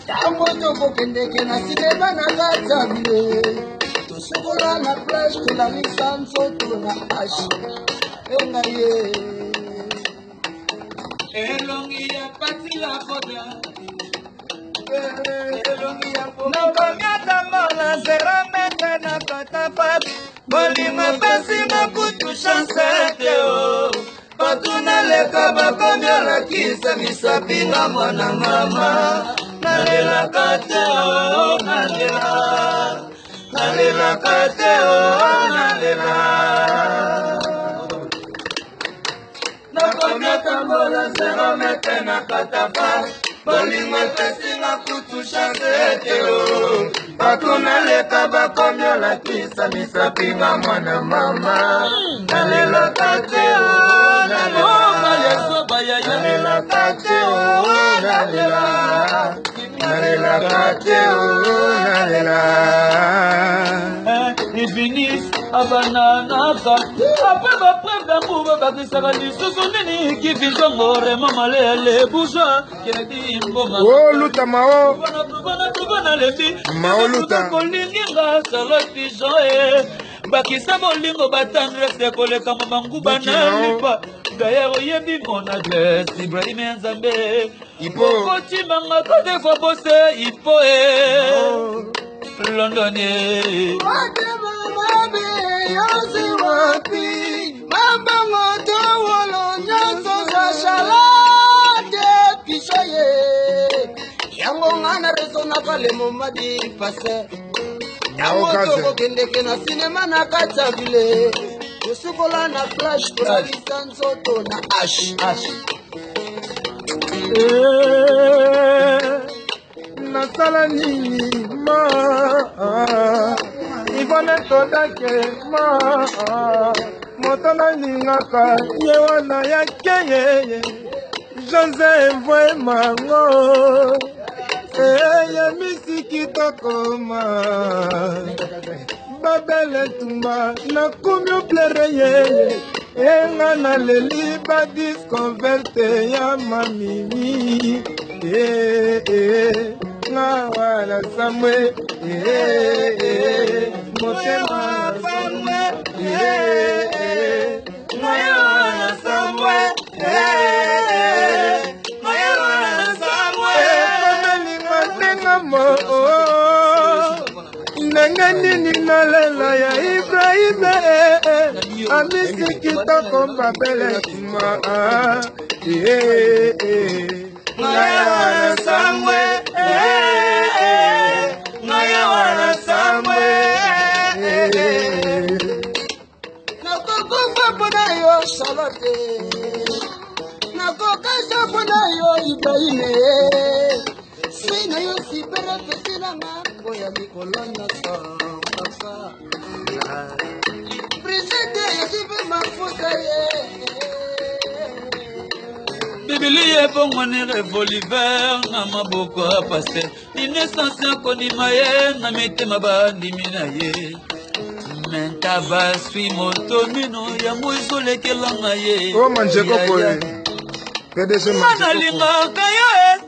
Tango toko kendeke na sinema na katabile Tusukola na flash kula misanso tuna ashi Enga ye Elongi ya pati la koda Elongi ya koda Nakamyata mola seramete na katapat Bolingo pesi makutu chansete o Patuna leka bakamya la kisa misapinga mwana mama Nalela kateo, nalela Nalela kateo, nalela Nakomya tambola zero mete na katapa Bolingo pesi na kutu chanzeteo Patuna leka bakamya la kisa misapinga mwana mama Nalela kateo, nalela Nalela kateo, nalela Nalela kateo, nalela Ibinis abananaka Apeba preuve d'amour bakisaka lisusu nini Kifizongore mamalele bourgeois Kiredi mboma Oh luta mao Bana lebi Mao luta Kolinginga saloti joe Bakisa bolingo batandrese koleka mamanguba na lipa D'ailleurs yebi mon adresse Ibrahim Nzambe Ipo Kochimanga kode fwa bose Ipo Londonien Mabe yosi wapi Mamba moto wolo nyanso za shalade Pishaye Yango ngana reso na kale mumadi pase Yango toko kendeke na sinema na katabile Usukola na flash kula lisanso to na ash Nasala nini ma Ivone todake ma Motana lingaka Yewana ya keye Jose mvoe mango Eye misiki tokoma Babele tumba na kumyo plere ye Enga na leli ba disconverte ya mamini Nga wala samwe Motema samwe Nga wala samwe Nga wala samwe Komelinga tenga mo Nengeni nalela ya Ibrahim Amisi kitoko mbabele tuma Ngaya wana samwe Ngaya wana samwe Nakokufa pona yo Charlotte Nakokasa pona yo Ibrahim Sina yo sibere fesina ngako ya mikolona sa Presente ya sibe mafuta ye Biblia bongo ni revolver na maboko ya pasteur Innocence yako ni maye na mitema bandimina ye Mentava sui moto mino ya mwizo lekelanga ye Oh manjeko koe PDG Mana linga kaya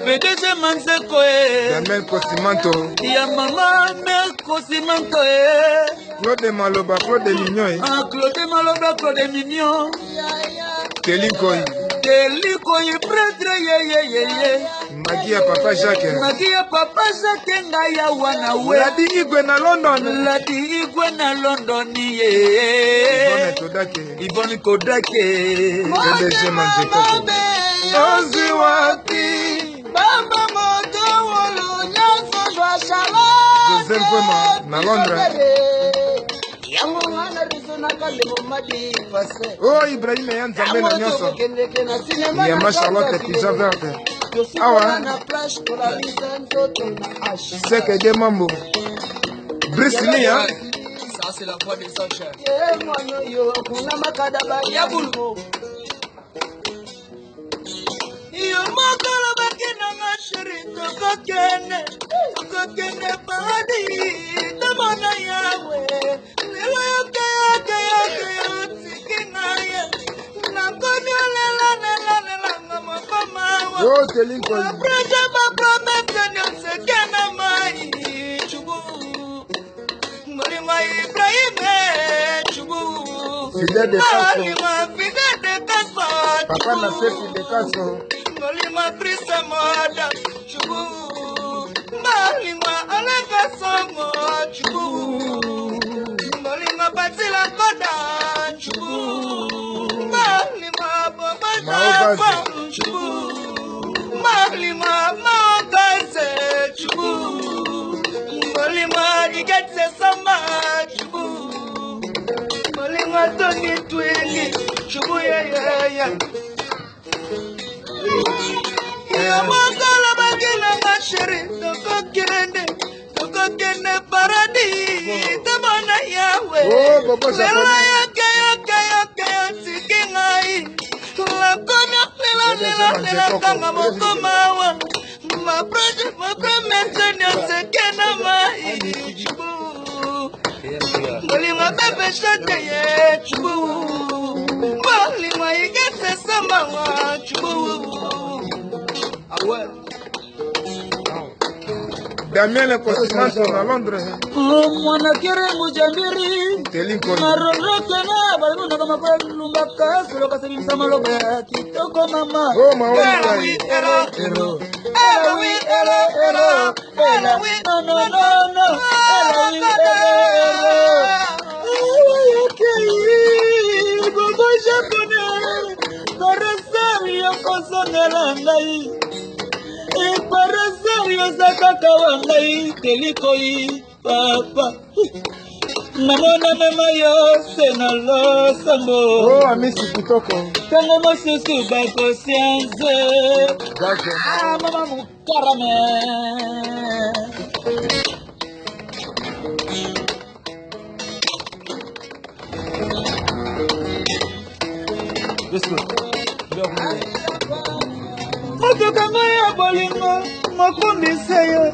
PDG Manzeko Jamel Kosimanto Ya mama Mel Kosimanto Claude Maloba, Claude Mignon Claude Maloba, Claude Mignon Telikoi prêtre ye Magia Papa Jacques Magia Papa Jacques ngaya wana we Ladi Igwe na London ye Yvonne Kodake PDG Manjeko Ozi wapi Bamba moto wolo nyanso jwa shala Joseph Fema na Londres Yango ngana riso na kale mumadi pase Oh Ibrahim ya Nzambe na nyoso Yama Charlotte Pisa Verte Awa Seke de Mambo Brice Lia Ça c'est la voix des anges Yo makala bakina ngashiri Tokokene padi Tamana yawe Lewa yoke Sikina ye Nakonyo lela Oh, Telinko. Projet ma promesse ne se kena mai chubu. Molima Ibrahim chubu. Fidèle de Casso. Molima fidèle de Casso. Papa n'a fait Fidèle de Casso. Molima Christa Moda chubu. Molima Alaga Songo chubu. Molima Batila Koda chubu. Molima Baba chubu. Molima Makaze chubu. Molima Igetse Sama chubu. Molima Tony Twingi chubu ya. Ya magala bagina ngashiri toko kende paradis tamana yawe. Oh, Bobo Lela yake sikingai. La komya lela kanga mokomawa. Ma projet promesse ne se kena mai chubu. Molima bebe shate ye chubu. Molima igese samba wa chubu. Ah ouais. Damien le consultant à Londres. Mwana kere mujambiri Telinko. maroroke na baluna kama kwa lumbaka solo kasiri samalo ya kitoko mama. Oh, Maoni. Ero. Ero. Papa namona mama yo senalo sambo. Oh, Amisi Kitoko. Tango mosusu bakosianze. Ah, mama mukarame. Oto kama ya bolingo makundi seyo.